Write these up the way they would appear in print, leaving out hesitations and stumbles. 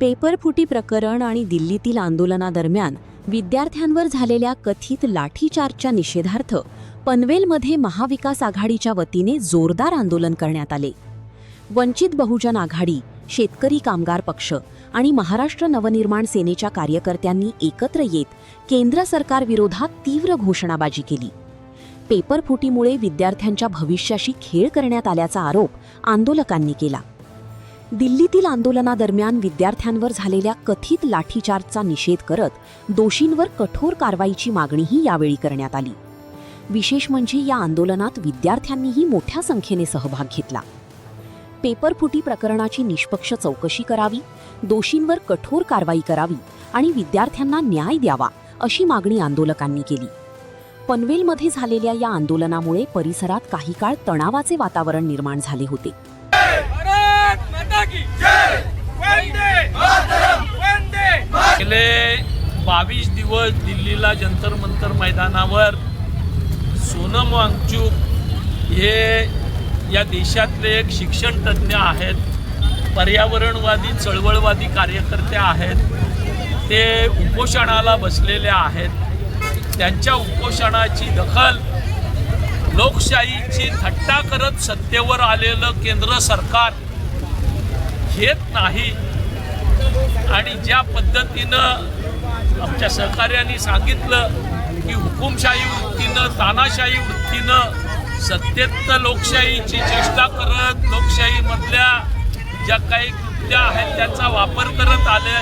Paper फुटी प्रकरण आणि दिल्लीतील आंदोलनादरम्यान विद्यार्थ्यांवर झालेल्या कथित लाठीचार्जच्या निषेधार्थ पनवेलमध्ये महाविकास आघाडीच्या वतीने जोरदार आंदोलन करण्यात आले। वंचित बहुजन आघाडी, शेतकरी कामगार पक्ष आणि महाराष्ट्र नवनिर्माण सेनेच्या कार्यकर्त्यांनी एकत्र येत केंद्र सरकारविरोधात तीव्र घोषणाबाजी केली। पेपर फुटीमुळे विद्यार्थ्यांच्या भविष्याशी खेळ करण्यात आल्याचा आरोप आंदोलकांनी केला। दिल्लीतील आंदोलनादरम्यान विद्यार्थ्यांवर झालेल्या कथित लाठीचार्जचा निषेध करत दोषींवर कठोर कारवाईची मागणीही यावेळी करण्यात आली। विशेष म्हणजे या आंदोलनात विद्यार्थ्यांनीही मोठ्या संख्येने सहभाग घेतला। पेपर फुटी प्रकरणाची निष्पक्ष चौकशी करावी, दोषींवर कठोर कारवाई करावी आणि विद्यार्थ्यांना न्याय द्यावा अशी मागणी आंदोलकांनी केली। पनवेलमध्ये झालेल्या या आंदोलनामुळे परिसरात काही काळ तणावाचे वातावरण निर्माण झाले होते। गेले 22 दिवस दिल्लीला जंतर मंतर मैदानावर सोनम वांगचुक हे या देशातले एक शिक्षण तज्ञ आहेत, पर्यावरणवादी चळवळवादी कार्यकर्ते आहेत। ते उपोषणाला बसलेले आहेत। त्यांच्या उपोषणाची दखल लोकशाहीची थट्टा करत सत्तेवर आलेलं केंद्र सरकार घेत नाही आणि ज्या पद्धतीनं आमच्या सहकार्यांनी सांगितलं की हुकुमशाही वृत्तीनं, तानाशाही वृत्तीनं सत्तेत लोकशाहीची चेष्टा करत लोकशाहीमधल्या ज्या काही कृत्या आहेत त्याचा वापर करत आले,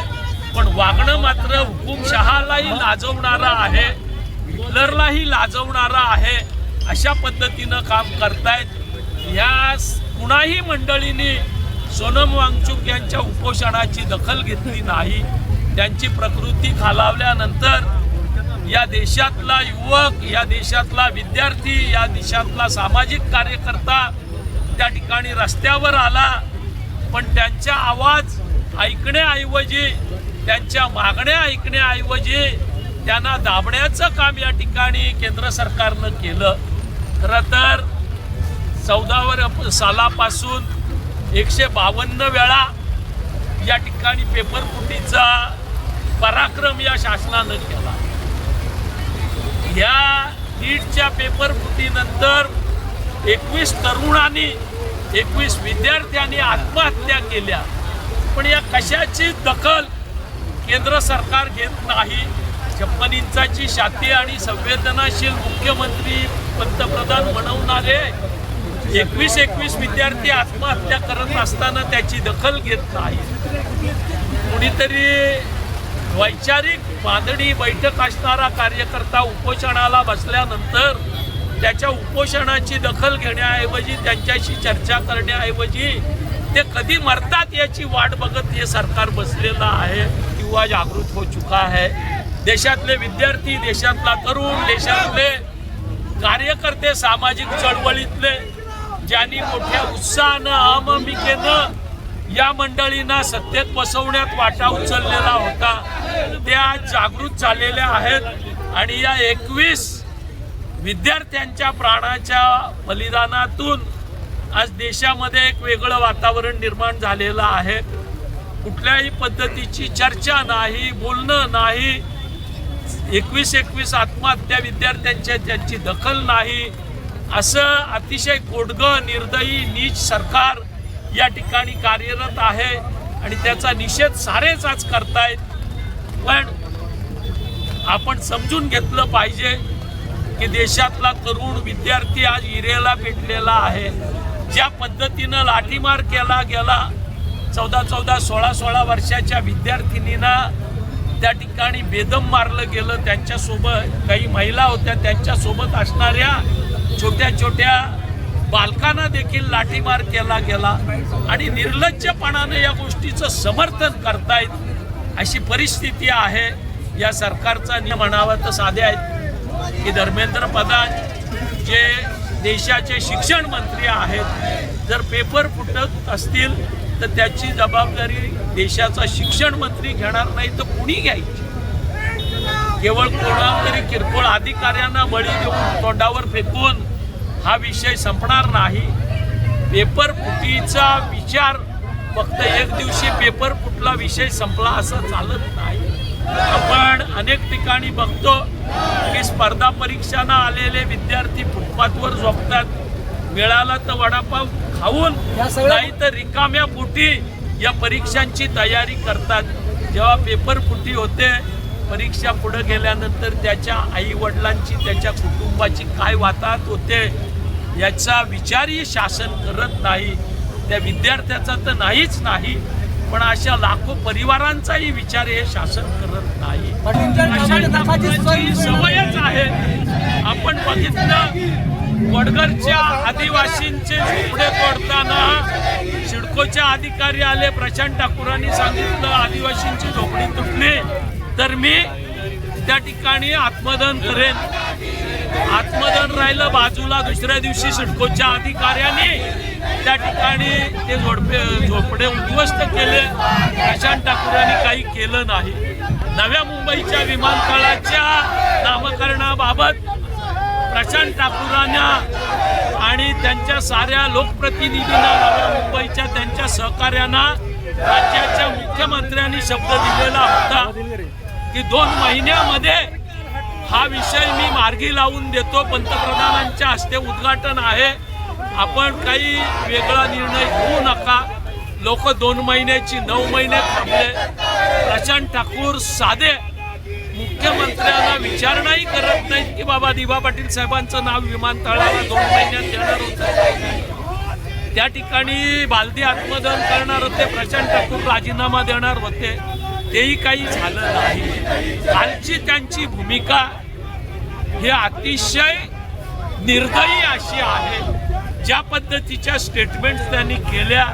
पण वागणं मात्र हुकुमशहालाही लाजवणारं आहे, हिटलरलाही लाजवणारं आहे अशा पद्धतीनं काम करतायत। या कुणाही मंडळींनी सोनम वांगचुक यांच्या उपोषणाची दखल घेतली नाही। त्यांची प्रकृती खालावल्यानंतर या देशातला युवक, या देशातला विद्यार्थी, या देशातला सामाजिक कार्यकर्ता त्या ठिकाणी रस्त्यावर आला, पण त्यांचा आवाज ऐकण्याऐवजी, त्यांच्या मागण्या ऐकण्याऐवजी त्यांना दाबण्याचं काम या ठिकाणी केंद्र सरकारनं केलं। खरं तर 14 सालापासून 152 वेळा या ठिकाणी पेपर फुटीचा पराक्रम या शासनानं केला। या नीटच्या पेपर फुटीनंतर 21 तरुणांनी, 21 विद्यार्थ्यांनी आत्महत्या केल्या, पण या कशाची दखल केंद्र सरकार घेत नाही। 56 इंचाची छाती आणि संवेदनाशील मुख्यमंत्री, पंतप्रधान बनवणारे 21 विद्यार्थी आत्महत्या करत असताना त्याची दखल घेत नाही। कुणीतरी वैचारिक बांधणी बैठक असणारा कार्यकर्ता उपोषणाला बसल्यानंतर त्याच्या उपोषणाची दखल घेण्याऐवजी, त्यांच्याशी चर्चा करण्याऐवजी ते कधी मरतात याची वाट बघत हे सरकार बसलेलं आहे किंवा जागृत हो चुका है। देशातले विद्यार्थी, देशातला तरुण, देशातले कार्यकर्ते, सामाजिक चळवळीतले ज्यांनी मोठ्या उत्साहानं, अहममिकेनं या मंडळींना सत्तेत बसवण्यात वाटा उचललेला होता, ते आज जागृत झालेले आहेत आणि या 21 विद्यार्थ्यांच्या प्राणाच्या बलिदानातून आज देशामध्ये एक वेगळं वातावरण निर्माण झालेलं आहे। कुठल्याही पद्धतीची चर्चा नाही, बोलणं नाही, 21 आत्महत्या विद्यार्थ्यांच्या त्यांची दखल नाही, असं अतिशय कोडगं, निर्दयी, नीच सरकार या ठिकाणी कार्यरत आहे आणि त्याचा निषेध सारेच आज करतायत। पण आपण समजून घेतलं पाहिजे की देशातला तरुण विद्यार्थी आज हिरेला पेटलेला आहे। ज्या पद्धतीनं लाठीमार केला गेला, 14, 16 वर्षाच्या विद्यार्थिनींना त्या ठिकाणी बेदम मारलं गेलं, त्यांच्यासोबत काही महिला होत्या, त्यांच्यासोबत असणाऱ्या छोट्या बालकांना देखील लाठीमार केला गेला आणि निर्लज्जपणानं या गोष्टीचं समर्थन करतायत अशी परिस्थिती आहे। या सरकारचा नियम म्हणावा तर साधे आहेत की धर्मेंद्र प्रधान जे देशाचे शिक्षण मंत्री आहेत, जर पेपर फुटत असतील तर त्याची जबाबदारी देशाचा शिक्षण मंत्री घेणार नाही तर कुणी घ्यायची? केवळ कोणातरी किरकोळ अधिकाऱ्यांना बळी देऊन, तोंडावर फेकून हा विषय संपणार नाही। पेपर फुटीचा विचार फक्त एक दिवशी पेपर फुटला विषय संपला असं चालत नाही. आपण अनेक ठिकाणी बघतो की स्पर्धा परीक्षांना आलेले विद्यार्थी फुटपाथवर झोपतात. मिळाला तर वडापाव खाऊन, नाही तर रिकाम्या पोटी या परीक्षांची तयारी करतात. जेव्हा पेपर फुटी होते, परीक्षा पुढे गेल्यानंतर त्याच्या आई वडिलांची, त्याच्या कुटुंबाची काय वाताहत होते याचा विचारही शासन करत नाही. त्या विद्यार्थ्याचा तर नाहीच नाही, पण अशा लाखो परिवारांचाही विचार हे शासन करत नाही. अशा सवयच आहे. आपण बघितलं वडगरच्या आदिवासींचे झोपडे तोडताना सिडकोच्या अधिकारी आले. प्रशांत ठाकूरांनी सांगितलं आदिवासींची झोपडी तुटली तर मी त्या ठिकाणी आत्मदहन करेन. आत्मदहन राहिलं बाजूला. दुसऱ्या दिवशी सिडकोच्या अधिकाऱ्यांनी त्या ठिकाणी ते झोपडे उद्ध्वस्त केले. प्रशांत ठाकूरांनी काही केलं नाही. नव्या मुंबईच्या विमानतळाच्या नामकरणाबाबत प्रशांत ठाकूरांना आणि त्यांच्या साऱ्या लोकप्रतिनिधींना, नव्या मुंबईच्या त्यांच्या सहकार्यांना राज्याच्या मुख्यमंत्र्यांनी शब्द दिलेला होता की 2 महिन्यामध्ये हा विषय मी मार्गी लावून देतो. पंतप्रधानांच्या हस्ते उद्घाटन आहे. आपण काही वेगळा निर्णय घेऊ नका. लोक 2 महिन्याची 9 महिने थांबले. प्रशांत ठाकूर साधे मुख्यमंत्र्यांना विचारणाही करत नाहीत की बाबा दिबा पाटील साहेबांचं नाव विमानतळाला 2 महिन्यात देणार होतं. त्या ठिकाणी बालदी आत्मदहन करणार होते. प्रशांत ठाकूर राजीनामा देणार होते. तेही काही झालं नाही. कालची त्यांची भूमिका ही अतिशय निर्दयी अशी आहे. ज्या पद्धतीच्या स्टेटमेंट्स त्यांनी केल्या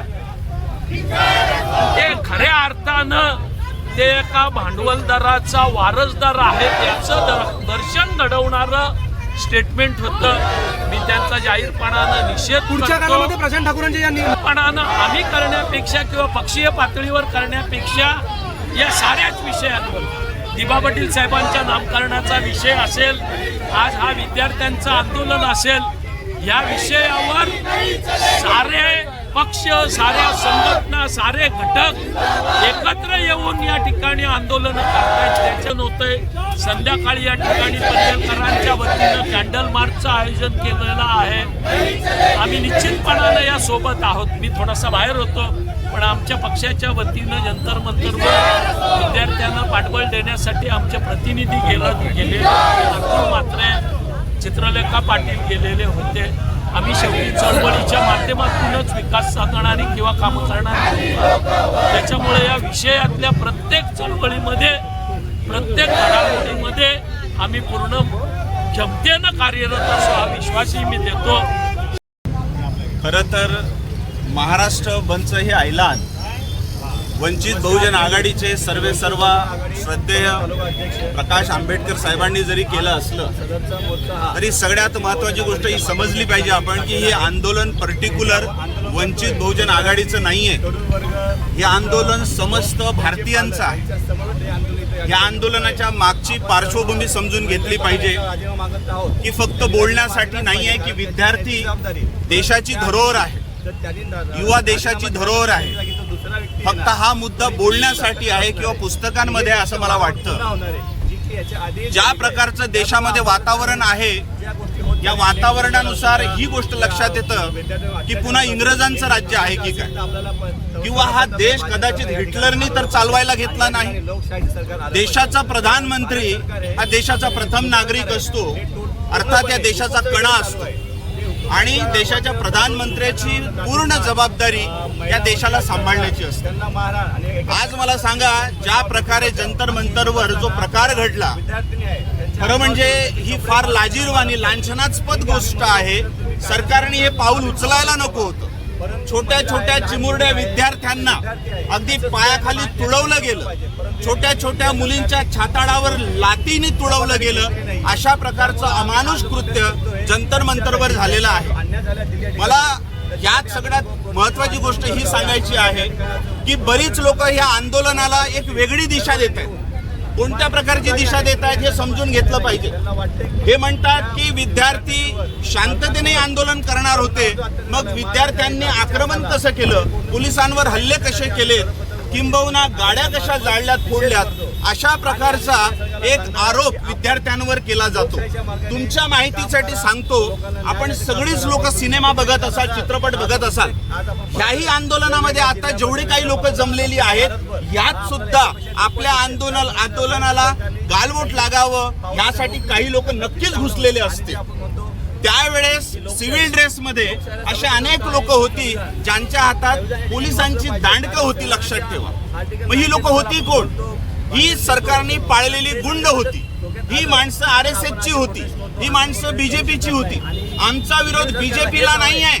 ते खऱ्या अर्थानं ते एका भांडवलदाराचा वारसदार आहे त्याचं दर्शन घडवणारं स्टेटमेंट होतं. मी त्यांचा जाहीरपणानं निषेध करतो. प्रशांत ठाकूरांच्या जाहीरपणानं आम्ही करण्यापेक्षा किंवा पक्षीय पातळीवर करण्यापेक्षा या साऱ्याच विषयांवर दिबा पाटील साहेबांच्या नामकरणाचा विषय असेल, आज हा विद्यार्थ्यांचं आंदोलन असेल, या विषयावर सारे पक्ष, साऱ्या संघटना, सारे घटक एकत्र येऊन या ठिकाणी आंदोलन करतायत. त्याचं नव्हतंय. संध्याकाळी या ठिकाणी पनवेलकरांच्या वतीनं कॅन्डल मार्चचं आयोजन केलेलं आहे. आम्ही निश्चितपणानं या सोबत आहोत. मी थोडासा बाहेर होतो, पण आमच्या पक्षाच्या वतीनं जंतर मंतरवर विद्यार्थ्यांना पाठबळ देण्यासाठी आमचे प्रतिनिधी गेलेले. अतुल म्हात्रे, चित्रलेखा पाटील गेलेले होते. आम्ही शेवटी चळवळीच्या माध्यमातूनच विकास साधणारी किंवा कामं करणारी. त्याच्यामुळे या विषयातल्या प्रत्येक चळवळीमध्ये, प्रत्येक घडामोडीमध्ये आम्ही पूर्ण क्षमतेनं कार्यरत असो हा विश्वासही मी देतो. खरं तर महाराष्ट्र बंदचं हे ऐलान वंचित बहुजन आघाडीचे सर्वेसर्वा श्रद्धेय प्रकाश आंबेडकर साहेबांनी जरी केलं असलं तरी सगळ्यात महत्त्वाची गोष्ट ही समजली पाहिजे आपण की हे आंदोलन पर्टिक्युलर वंचित बहुजन आघाडीचं नाही आहे. हे आंदोलन समस्त भारतीयांचं आहे. या आंदोलनाच्या मागची पार्श्वभूमी समजून घेतली पाहिजे की फक्त बोलण्यासाठी नाही आहे की विद्यार्थी देशाची धरोहर आहे, युवा देशाची धरोहर आहे. फक्त हा मुद्दा बोलण्यासाठी आहे किंवा पुस्तकांमध्ये असं मला वाटतं. ज्या प्रकारचं देशामध्ये वातावरण आहे या वातावरणानुसार ही गोष्ट लक्षात येतं की पुन्हा इंग्रजांचं राज्य आहे की काय, किंवा हा देश कदाचित हिटलरनी तर चालवायला घेतला नाही. देशाचा प्रधानमंत्री हा देशाचा प्रथम नागरिक असतो, अर्थात या देशाचा कणा असतो आणि देशाच्या प्रधानमंत्र्याची पूर्ण जबाबदारी या देशाला सांभाळण्याची असते. आज मला सांगा, ज्या प्रकारे जंतर मंतरवर जो प्रकार घडला, खरं म्हणजे ही फार लाजिरवाणी लांछनास्पद गोष्ट आहे. सरकारने हे पाऊल उचलायला नको होतं. छोट्या छोट्या चिमुरड्या विद्यार्थ्यांना अगदी पायाखाली तुडवलं गेलं, छोट्या छोट्या मुलींच्या छाताडावर लातीने तुडवलं गेलं. अशा प्रकारचं अमानुष कृत्य जंतर मंतरवर झालेलं आहे. मला यात सगळ्यात महत्वाची गोष्ट ही सांगायची आहे की बरीच लोक या आंदोलनाला एक वेगळी दिशा देत आहेत. कोणत्या प्रकारची दिशा देत आहेत हे समजून घेतलं पाहिजे. हे म्हणतात की विद्यार्थी शांततेने आंदोलन करणार होते, मग विद्यार्थ्यांनी आक्रमण कसं केलं, पोलिसांवर हल्ले कसे केलेत, किंबहुना गाड्या कशा जाळल्यात फोडल्यात, अशा प्रकारचा एक आरोप विद्यार्थ्यांवर केला जातो. तुमच्या माहितीसाठी सांगतो, आपण सगळीच लोक सिनेमा बघत असाल, चित्रपट बघत असाल. ह्याही आंदोलनामध्ये आता जेवढी काही लोक जमलेली आहेत, यात सुद्धा आपल्या आंदोलनाला गालबोट लागावं यासाठी काही लोक नक्कीच घुसलेले असते. त्यावेळेस सिव्हिल ड्रेसमध्ये असे अनेक लोक होती ज्यांच्या हातात पोलिसांची दांडकं होती. लक्षात ठेवा. मग ही लोक होती कोण? ही सरकारने पाळलेली गुंड होती. ही माणसं RSSची होती. ही माणसं BJPची होती. आमचा विरोध BJPला नाही आहे,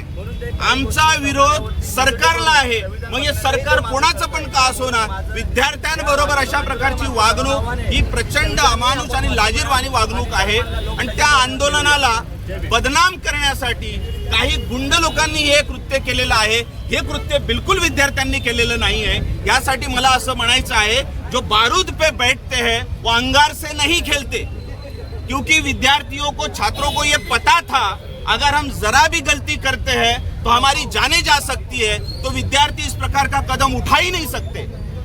आमचा विरोध सरकारला आहे. मग हे सरकार कोणाचं पण का असोना, विद्यार्थ्यांबरोबर अशा प्रकारची वागणूक ही प्रचंड अमानुष आणि लाजिरवाणी वागणूक आहे. आणि त्या आंदोलनाला बदनाम करण्यासाठी काही गुंड लोकांनी हे कृत्य केलेलं आहे. हे कृत्य बिलकुल विद्यार्थ्यांनी केलेलं नाही आहे. यासाठी मला असं म्हणायचं आहे, जो बारूद पे बैठते हैं वो अंगार से नहीं खेलते, क्योंकि विद्यार्थियों को, छात्रों को ये पता था अगर हम जरा भी गलती करते हैं तो हमारी जाने जा सकती है. तो विद्यार्थी इस प्रकार का कदम उठा ही नहीं सकते.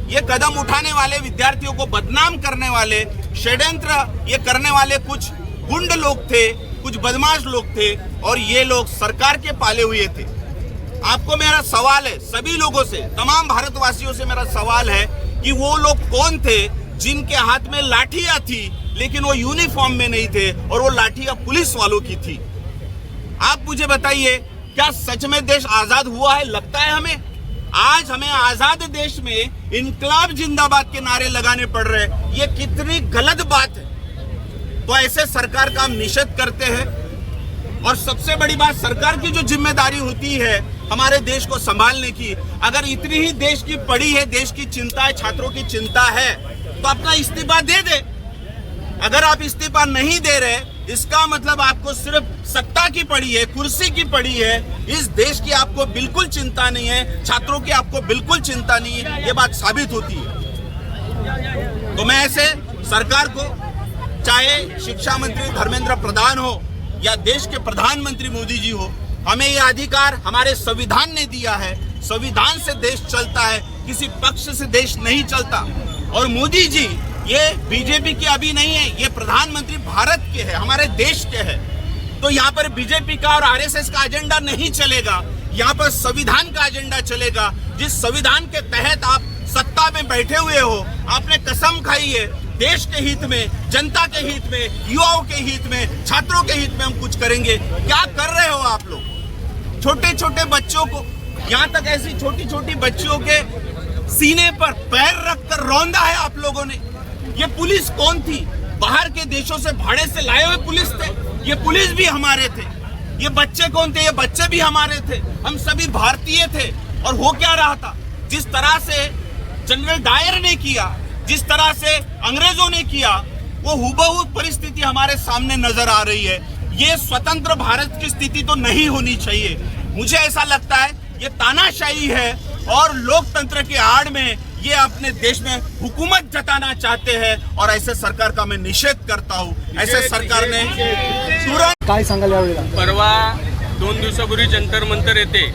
ये कदम उठाने वाले, विद्यार्थियों को बदनाम करने वाले, षड्यंत्र ये करने वाले कुछ गुंड लोग थे, कुछ बदमाश लोग थे, और ये लोग सरकार के पाले हुए थे. आपको मेरा सवाल है, सभी लोगों से, तमाम भारतवासियों से मेरा सवाल है कि वो लोग कौन थे जिनके हाथ में लाठियां थी, लेकिन वो यूनिफॉर्म में नहीं थे, और वो लाठियां पुलिस वालों की थी. आप मुझे बताइए, क्या सच में देश आजाद हुआ है? लगता है हमें? आज हमें आजाद देश में इनकलाब जिंदाबाद के नारे लगाने पड़ रहे हैं. ये कितनी गलत बात है. तो ऐसे सरकार का हम निषेध करते हैं. और सबसे बड़ी बात, सरकार की जो जिम्मेदारी होती है हमारे देश को संभालने की, अगर इतनी ही देश की पड़ी है, देश की चिंता है, छात्रों की चिंता है, तो अपना इस्तीफा दे दे. अगर आप इस्तीफा नहीं दे रहे, इसका मतलब आपको सिर्फ सत्ता की पड़ी है, कुर्सी की पड़ी है. इस देश की आपको बिल्कुल चिंता नहीं है, छात्रों की आपको बिल्कुल चिंता नहीं है. ये बात साबित होती है. तो मैं ऐसे सरकार को, चाहे शिक्षा मंत्री धर्मेंद्र प्रधान हो या देश के प्रधानमंत्री मोदी जी हो, हमें ये अधिकार हमारे संविधान ने दिया है. संविधान से देश चलता है, किसी पक्ष से देश नहीं चलता. और मोदी जी ये बीजेपी के अभी नहीं है, ये प्रधानमंत्री भारत के है, हमारे देश के है. तो यहाँ पर बीजेपी का और RSS का एजेंडा नहीं चलेगा. यहाँ पर संविधान का एजेंडा चलेगा. जिस संविधान के तहत आप सत्ता में बैठे हुए हो, आपने कसम खाई है देश के हित में, जनता के हित में, युवाओं के हित में, छात्रों के हित में हम कुछ करेंगे. क्या कर रहे हो आप लोग? छोटे छोटे बच्चों को, यहाँ तक ऐसी छोटी छोटी बच्चियों के सीने पर पैर रखकर रौंदा है आप लोगों ने. ये पुलिस कौन थी? बाहर के देशों से भाड़े से लाए हुए पुलिस थे. ये पुलिस भी हमारे थे. ये बच्चे कौन थे? ये बच्चे भी हमारे थे. हम सभी भारतीय थे. और हो क्या रहा था? जिस तरह से जनरल डायर ने किया, जिस तरह से अंग्रेजों ने किया, वो हुबहू परिस्थिति हमारे सामने नजर आ रही है. ये स्वतंत्र भारत की स्थिति तो नहीं होनी चाहिए. मुझे ऐसा लगता है ये तानाशाही है, और लोकतंत्र की आड़ में ये अपने देश में हुकूमत जताना चाहते हैं. और ऐसे सरकार का मैं निषेध करता हूँ. ऐसे सरकार ने तुरंत काय सांगाल यावेळेला? परवा 2 दिवसापूर्वी जंतर मंतर येथे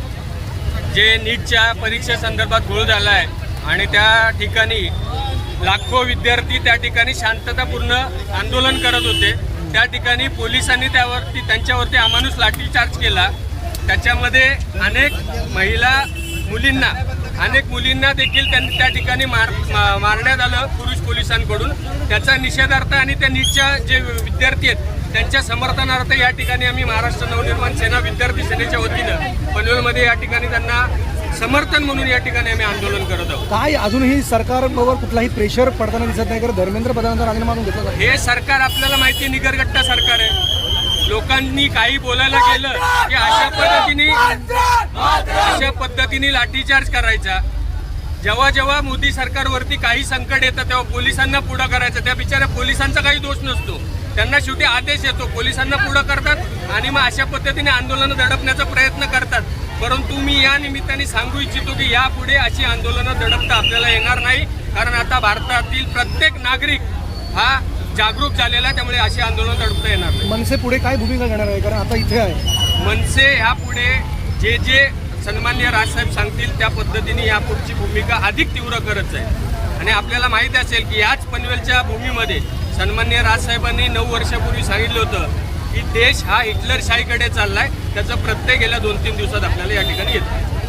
जे नीटच्या परीक्षेसंदर्भात घोळ झाला आहे, आणि त्या ठिकाणी लाखो विद्यार्थी त्या ठिकाणी शांततापूर्ण आंदोलन करत होते. त्या ठिकाणी पोलिसांनी त्यांच्यावरती अमानुष लाठीचार्ज केला. त्याच्यामध्ये अनेक मुलींना देखील त्यांनी त्या ठिकाणी मारण्यात आलं पुरुष पोलिसांकडून. त्याचा निषेधार्थ आणि त्या नीटच्या जे विद्यार्थी आहेत त्यांच्या समर्थनार्थ या ठिकाणी आम्ही महाराष्ट्र नवनिर्माण सेना विद्यार्थी सेनेच्या वतीनं पनवेलमध्ये या ठिकाणी त्यांना समर्थन म्हणून या ठिकाणी आम्ही आंदोलन करत आहोत. काय अजूनही सरकारवर कुठलाही प्रेशर पडताना दिसत नाही? कारण धर्मेंद्र प्रधानांचा राजीनामा मागून घेतला जातो. हे सरकार आपल्याला माहिती निगरगट्टा सरकार आहे. लोकांनी काही बोलायला गेलं की अशा पद्धतीने लाठीचार्ज करायचा. जेव्हा मोदी सरकारवरती काही संकट येतं तेव्हा पोलिसांना पुढं करायचं. त्या बिचाऱ्या पोलिसांचा काही दोष नसतो, त्यांना शेवटी आदेश येतो, पोलिसांना पुढं करतात आणि मग अशा पद्धतीने आंदोलनं दडपण्याचा प्रयत्न करतात. परंतु मी या निमित्ताने सांगू इच्छितो की यापुढे अशी आंदोलनं दडपता आपल्याला येणार नाही. कारण आता भारतातील प्रत्येक नागरिक हा जागरूक झालेला आहे, त्यामुळे अशी आंदोलन तडपता येणार नाही. मनसे पुढे काय भूमिका घेणार आहे, कारण आता इथे आहे मनसे यापुढे जे सन्माननीय राजसाहेब सांगतील त्या पद्धतीने यापुढची भूमिका अधिक तीव्र करत जाईल. आणि आपल्याला माहिती असेल की याच पनवेलच्या भूमीमध्ये सन्माननीय राजसाहेबांनी 9 वर्षापूर्वी सांगितलं होतं की देश हा हिटलरशाहीकडे चाललाय. त्याचं प्रत्यय गेल्या 2-3 दिवसात आपल्याला या ठिकाणी येतं.